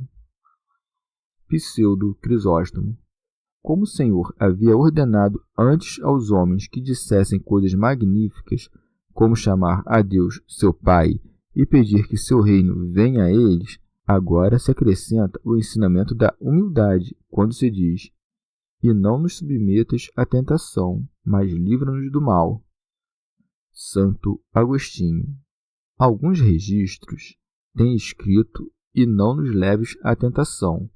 Pseudo Crisóstomo. Como o Senhor havia ordenado antes aos homens que dissessem coisas magníficas, como chamar a Deus seu Pai e pedir que seu reino venha a eles, agora se acrescenta o ensinamento da humildade, quando se diz: e não nos submetas à tentação, mas livra-nos do mal. Santo Agostinho. Alguns registros têm escrito: e não nos leves à tentação,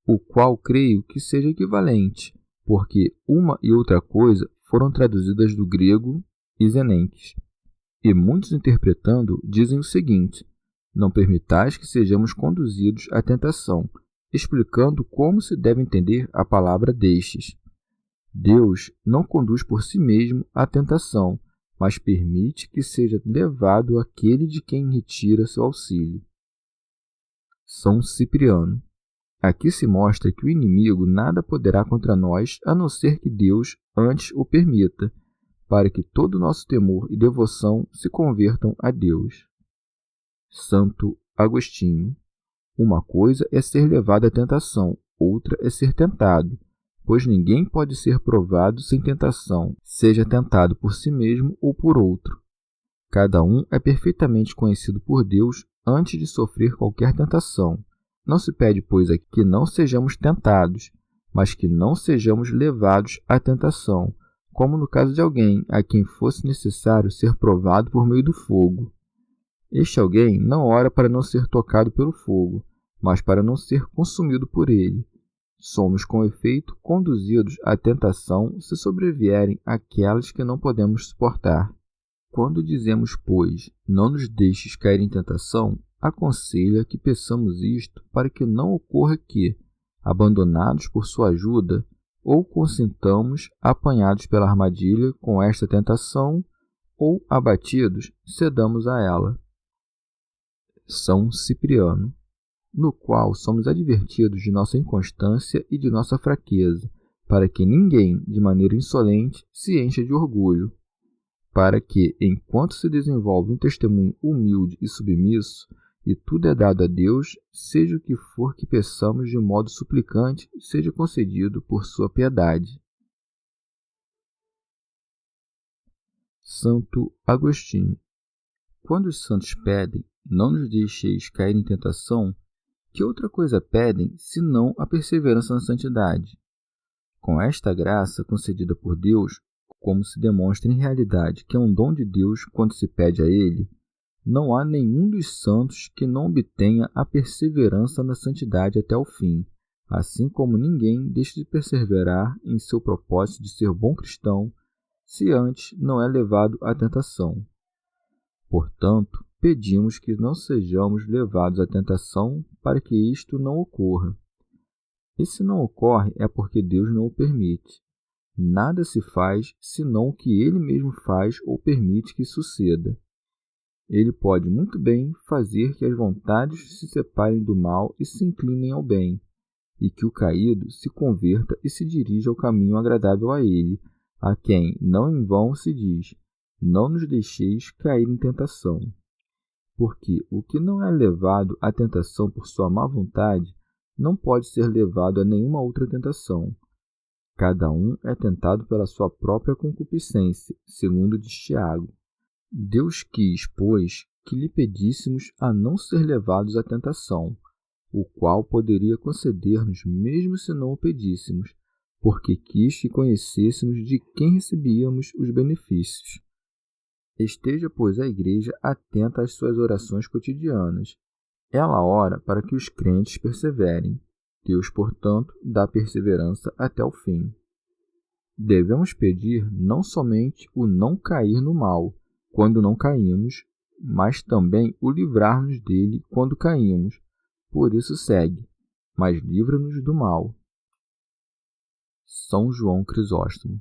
o qual creio que seja equivalente, porque uma e outra coisa foram traduzidas do grego Isenenques. E muitos interpretando dizem o seguinte: não permitais que sejamos conduzidos à tentação, explicando como se deve entender a palavra destes. Deus não conduz por si mesmo à tentação, mas permite que seja levado aquele de quem retira seu auxílio. São Cipriano. Aqui se mostra que o inimigo nada poderá contra nós, a não ser que Deus antes o permita, para que todo o nosso temor e devoção se convertam a Deus. Santo Agostinho. Uma coisa é ser levado à tentação, outra é ser tentado, pois ninguém pode ser provado sem tentação, seja tentado por si mesmo ou por outro. Cada um é perfeitamente conhecido por Deus antes de sofrer qualquer tentação. Não se pede, pois, que não sejamos tentados, mas que não sejamos levados à tentação, como no caso de alguém a quem fosse necessário ser provado por meio do fogo. Este alguém não ora para não ser tocado pelo fogo, mas para não ser consumido por ele. Somos, com efeito, conduzidos à tentação se sobrevierem aquelas que não podemos suportar. Quando dizemos, pois, não nos deixes cair em tentação, aconselha que peçamos isto para que não ocorra que, abandonados por sua ajuda, ou consintamos, apanhados pela armadilha com esta tentação, ou abatidos, cedamos a ela. São Cipriano, no qual somos advertidos de nossa inconstância e de nossa fraqueza, para que ninguém, de maneira insolente, se encha de orgulho, para que, enquanto se desenvolve um testemunho humilde e submisso, e tudo é dado a Deus, seja o que for que peçamos de modo suplicante, seja concedido por sua piedade. Santo Agostinho. Quando os santos pedem, não nos deixeis cair em tentação, que outra coisa pedem, senão a perseverança na santidade? Com esta graça concedida por Deus, como se demonstra em realidade que é um dom de Deus quando se pede a Ele, não há nenhum dos santos que não obtenha a perseverança na santidade até o fim, assim como ninguém deixa de perseverar em seu propósito de ser bom cristão, se antes não é levado à tentação. Portanto, pedimos que não sejamos levados à tentação para que isto não ocorra. E se não ocorre, é porque Deus não o permite. Nada se faz senão o que Ele mesmo faz ou permite que suceda. Ele pode muito bem fazer que as vontades se separem do mal e se inclinem ao bem, e que o caído se converta e se dirija ao caminho agradável a Ele, a quem não em vão se diz: não nos deixeis cair em tentação. Porque o que não é levado à tentação por sua má vontade, não pode ser levado a nenhuma outra tentação. Cada um é tentado pela sua própria concupiscência, segundo diz Tiago. Deus quis, pois, que lhe pedíssemos a não ser levados à tentação, o qual poderia conceder-nos mesmo se não o pedíssemos, porque quis que conhecêssemos de quem recebíamos os benefícios. Esteja, pois, a Igreja atenta às suas orações cotidianas. Ela ora para que os crentes perseverem. Deus, portanto, dá perseverança até o fim. Devemos pedir não somente o não cair no mal, quando não caímos, mas também o livrar-nos dele quando caímos. Por isso segue: mas livra-nos do mal. São João Crisóstomo.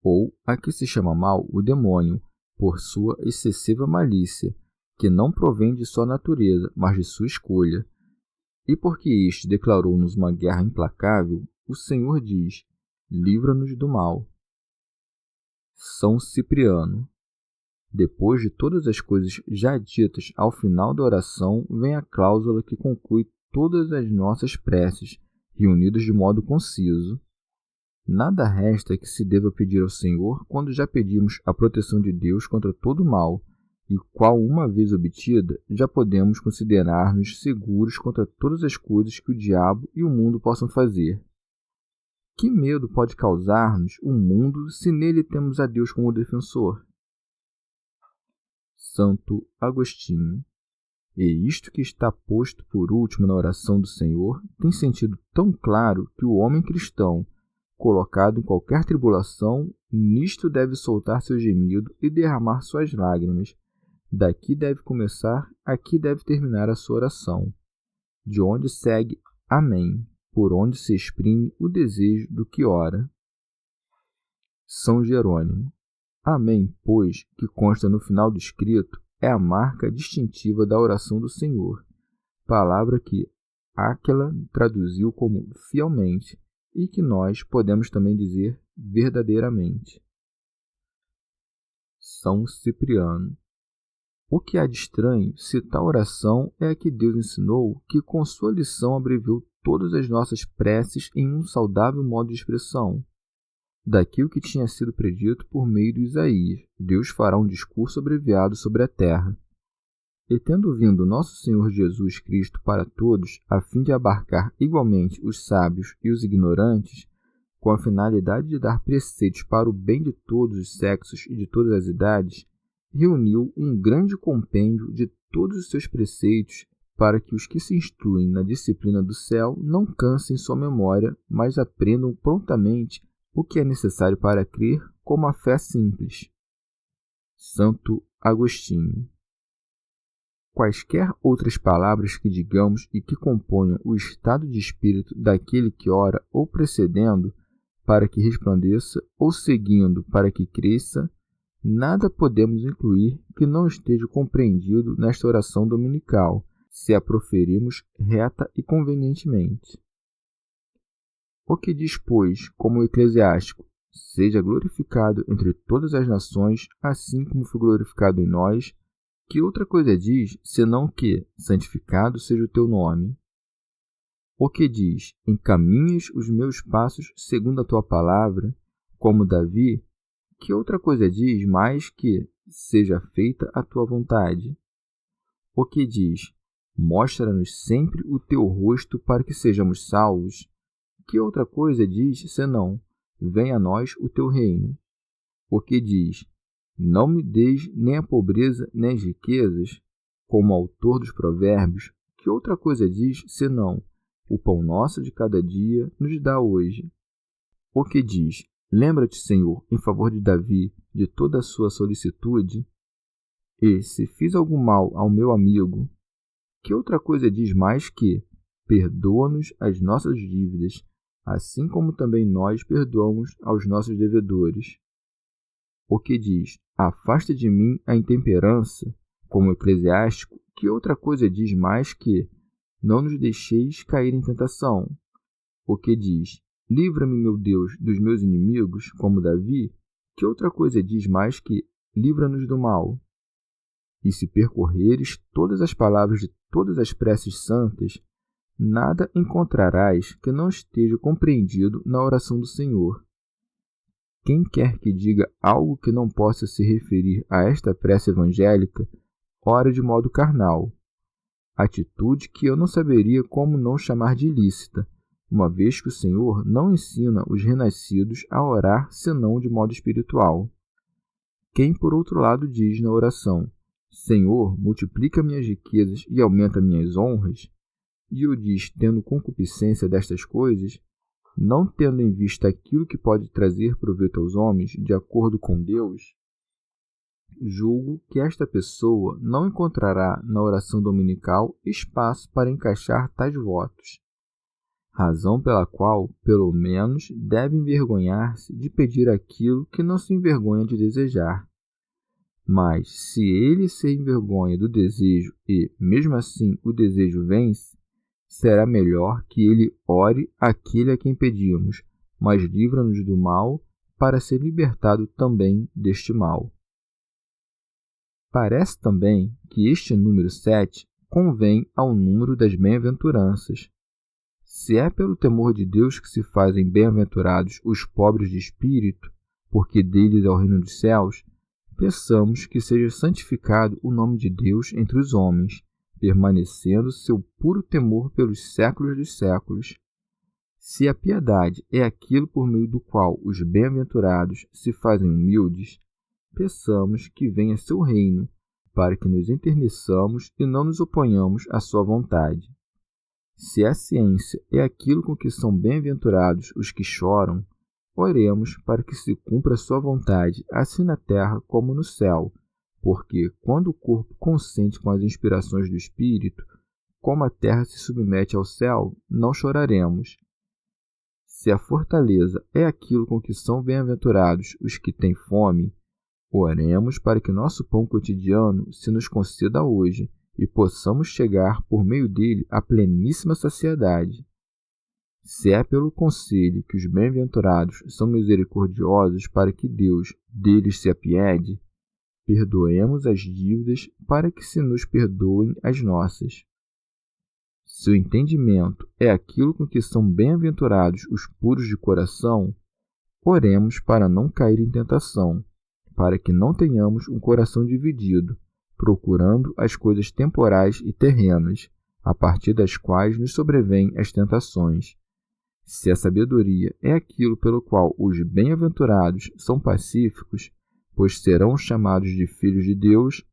Ou a que se chama mal o demônio, por sua excessiva malícia, que não provém de sua natureza, mas de sua escolha. E porque este declarou-nos uma guerra implacável, o Senhor diz: livra-nos do mal. São Cipriano. Depois de todas as coisas já ditas, ao final da oração vem a cláusula que conclui todas as nossas preces, reunidas de modo conciso. Nada resta que se deva pedir ao Senhor quando já pedimos a proteção de Deus contra todo o mal, e qual, uma vez obtida, já podemos considerar-nos seguros contra todas as coisas que o diabo e o mundo possam fazer. Que medo pode causar-nos o mundo se nele temos a Deus como defensor? Santo Agostinho. E isto que está posto por último na oração do Senhor tem sentido tão claro que o homem cristão, colocado em qualquer tribulação, nisto deve soltar seu gemido e derramar suas lágrimas. Daqui deve começar, aqui deve terminar a sua oração. De onde segue Amém, por onde se exprime o desejo do que ora. São Jerônimo. Amém, pois, que consta no final do escrito, é a marca distintiva da oração do Senhor, palavra que Áquila traduziu como fielmente, e que nós podemos também dizer verdadeiramente. São Cipriano. O que há de estranho se tal oração é a que Deus ensinou, que com sua lição abreviou todas as nossas preces em um saudável modo de expressão. Daqui o que tinha sido predito por meio de Isaías: Deus fará um discurso abreviado sobre a terra. E tendo vindo nosso Senhor Jesus Cristo para todos, a fim de abarcar igualmente os sábios e os ignorantes, com a finalidade de dar preceitos para o bem de todos os sexos e de todas as idades, reuniu um grande compêndio de todos os seus preceitos, para que os que se instruem na disciplina do céu não cansem sua memória, mas aprendam prontamente o que é necessário para crer, como a fé simples. Santo Agostinho. quaisquer outras palavras que digamos e que componham o estado de espírito daquele que ora, ou precedendo para que resplandeça, ou seguindo para que cresça, nada podemos incluir que não esteja compreendido nesta oração dominical, se a proferirmos reta e convenientemente. O que diz, pois, como eclesiástico, seja glorificado entre todas as nações, assim como foi glorificado em nós, que outra coisa diz, senão que santificado seja o teu nome? O que diz, encaminhas os meus passos segundo a tua palavra, como Davi, que outra coisa diz mais que seja feita a tua vontade? O que diz, mostra-nos sempre o teu rosto para que sejamos salvos, que outra coisa diz, senão, venha a nós o teu reino? O que diz, não me deis nem a pobreza nem as riquezas, como autor dos provérbios, que outra coisa diz, senão, o pão nosso de cada dia nos dá hoje? O que diz, lembra-te, Senhor, em favor de Davi, de toda a sua solicitude? E, se fiz algum mal ao meu amigo, que outra coisa diz mais que, perdoa-nos as nossas dívidas, assim como também nós perdoamos aos nossos devedores? O que diz, afasta de mim a intemperança, como eclesiástico, que outra coisa diz mais que, não nos deixeis cair em tentação? O que diz, livra-me, meu Deus, dos meus inimigos, como Davi, que outra coisa diz mais que, livra-nos do mal? E se percorreres todas as palavras de todas as preces santas, nada encontrarás que não esteja compreendido na oração do Senhor. Quem quer que diga algo que não possa se referir a esta prece evangélica, ora de modo carnal, atitude que eu não saberia como não chamar de ilícita, uma vez que o Senhor não ensina os renascidos a orar senão de modo espiritual. Quem, por outro lado, diz na oração, Senhor, multiplica minhas riquezas e aumenta minhas honras, e o diz tendo concupiscência destas coisas, não tendo em vista aquilo que pode trazer proveito aos homens de acordo com Deus, julgo que esta pessoa não encontrará na oração dominical espaço para encaixar tais votos, razão pela qual, pelo menos, deve envergonhar-se de pedir aquilo que não se envergonha de desejar. Mas, se ele se envergonha do desejo e, mesmo assim, o desejo vence, será melhor que ele ore aquele a quem pedimos, mas livra-nos do mal, para ser libertado também deste mal. Parece também que este número 7 convém ao número das bem-aventuranças. Se é pelo temor de Deus que se fazem bem-aventurados os pobres de espírito, porque deles é o reino dos céus, peçamos que seja santificado o nome de Deus entre os homens, permanecendo seu puro temor pelos séculos dos séculos. Se a piedade é aquilo por meio do qual os bem-aventurados se fazem humildes, peçamos que venha seu reino, para que nos enterneçamos e não nos oponhamos à sua vontade. Se a ciência é aquilo com que são bem-aventurados os que choram, oremos para que se cumpra a sua vontade, assim na terra como no céu, porque, quando o corpo consente com as inspirações do Espírito, como a terra se submete ao céu, não choraremos. Se a fortaleza é aquilo com que são bem-aventurados os que têm fome, oremos para que nosso pão cotidiano se nos conceda hoje e possamos chegar, por meio dele, à pleníssima saciedade. Se é pelo conselho que os bem-aventurados são misericordiosos para que Deus deles se apiede, perdoemos as dívidas para que se nos perdoem as nossas. Se o entendimento é aquilo com que são bem-aventurados os puros de coração, oremos para não cair em tentação, para que não tenhamos um coração dividido, procurando as coisas temporais e terrenas, a partir das quais nos sobrevêm as tentações. Se a sabedoria é aquilo pelo qual os bem-aventurados são pacíficos, pois serão chamados de filhos de Deus,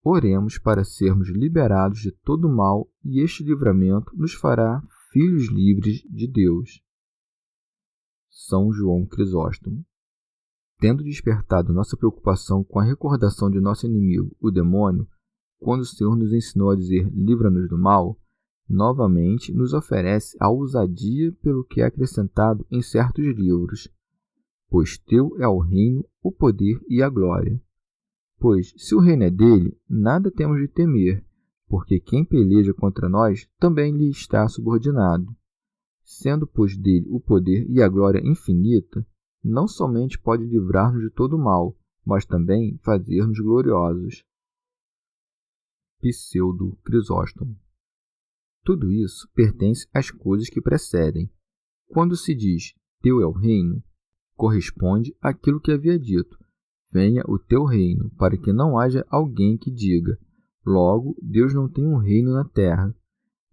oremos para sermos liberados de todo mal, e este livramento nos fará filhos livres de Deus. São João Crisóstomo. Tendo despertado nossa preocupação com a recordação de nosso inimigo, o demônio, quando o Senhor nos ensinou a dizer livra-nos do mal, novamente nos oferece a ousadia pelo que é acrescentado em certos livros. Pois teu é o reino, o poder e a glória. Pois, se o reino é dele, nada temos de temer, porque quem peleja contra nós também lhe está subordinado. Sendo, pois, dele o poder e a glória infinita, não somente pode livrar-nos de todo mal, mas também fazer-nos gloriosos. Pseudo Crisóstomo. Tudo isso pertence às coisas que precedem. Quando se diz teu é o reino, corresponde àquilo que havia dito: venha o teu reino, para que não haja alguém que diga: logo, Deus não tem um reino na terra.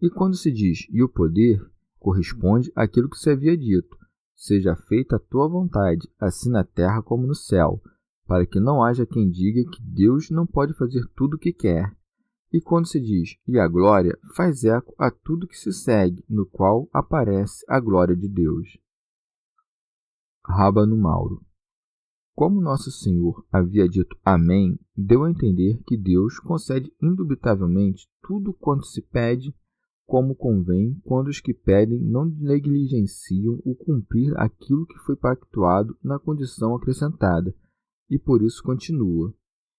E quando se diz e o poder, corresponde àquilo que se havia dito: seja feita a tua vontade, assim na terra como no céu, para que não haja quem diga que Deus não pode fazer tudo o que quer. E quando se diz e a glória, faz eco a tudo que se segue, no qual aparece a glória de Deus. Rábano Mauro. Como Nosso Senhor havia dito Amém, deu a entender que Deus concede indubitavelmente tudo quanto se pede, como convém, quando os que pedem não negligenciam o cumprir aquilo que foi pactuado na condição acrescentada, e por isso continua: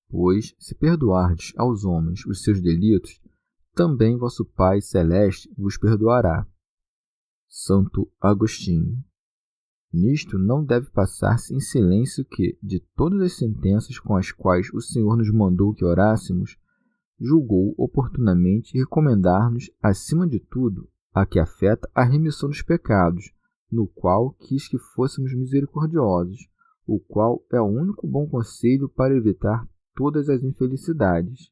pois, se perdoardes aos homens os seus delitos, também vosso Pai Celeste vos perdoará. Santo Agostinho. Nisto não deve passar-se em silêncio que, de todas as sentenças com as quais o Senhor nos mandou que orássemos, julgou oportunamente recomendar-nos, acima de tudo, a que afeta a remissão dos pecados, no qual quis que fôssemos misericordiosos, o qual é o único bom conselho para evitar todas as infelicidades.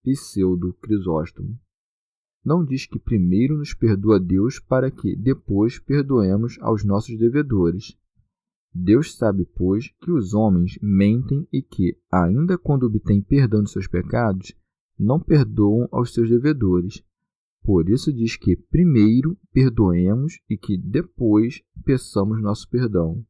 Pseudo Crisóstomo. Não diz que primeiro nos perdoa Deus para que depois perdoemos aos nossos devedores. Deus sabe, pois, que os homens mentem e que, ainda quando obtêm perdão de seus pecados, não perdoam aos seus devedores. Por isso diz que primeiro perdoemos e que depois peçamos nosso perdão.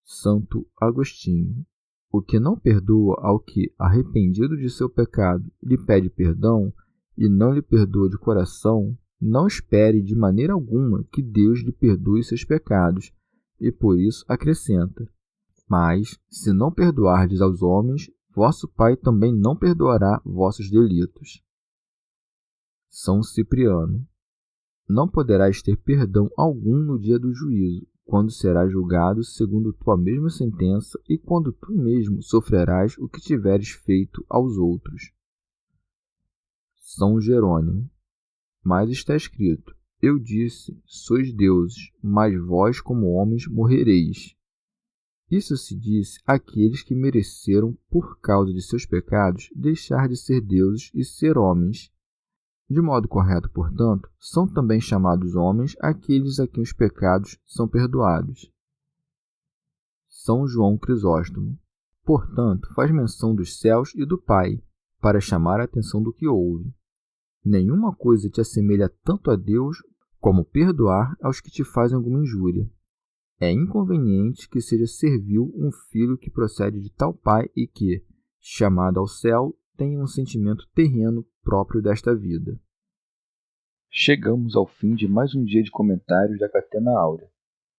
Santo Agostinho. O que não perdoa ao que, arrependido de seu pecado, lhe pede perdão, e não lhe perdoa de coração, não espere de maneira alguma que Deus lhe perdoe seus pecados, e por isso acrescenta: mas, se não perdoardes aos homens, vosso Pai também não perdoará vossos delitos. São Cipriano. Não poderás ter perdão algum no dia do juízo, quando serás julgado segundo tua mesma sentença e quando tu mesmo sofrerás o que tiveres feito aos outros. São Jerônimo. Mas está escrito: eu disse, sois deuses, mas vós como homens morrereis. Isso se disse àqueles que mereceram, por causa de seus pecados, deixar de ser deuses e ser homens. De modo correto, portanto, são também chamados homens aqueles a quem os pecados são perdoados. São João Crisóstomo. Portanto, faz menção dos céus e do Pai, para chamar a atenção do que ouve. Nenhuma coisa te assemelha tanto a Deus como perdoar aos que te fazem alguma injúria. É inconveniente que seja servil um filho que procede de tal pai e que, chamado ao céu, tenha um sentimento terreno próprio desta vida. Chegamos ao fim de mais um dia de comentários da Catena Áurea.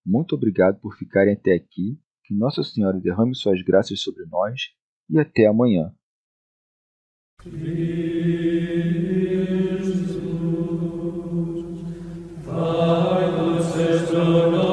Muito obrigado por ficarem até aqui, que Nossa Senhora derrame suas graças sobre nós e até amanhã. Christus,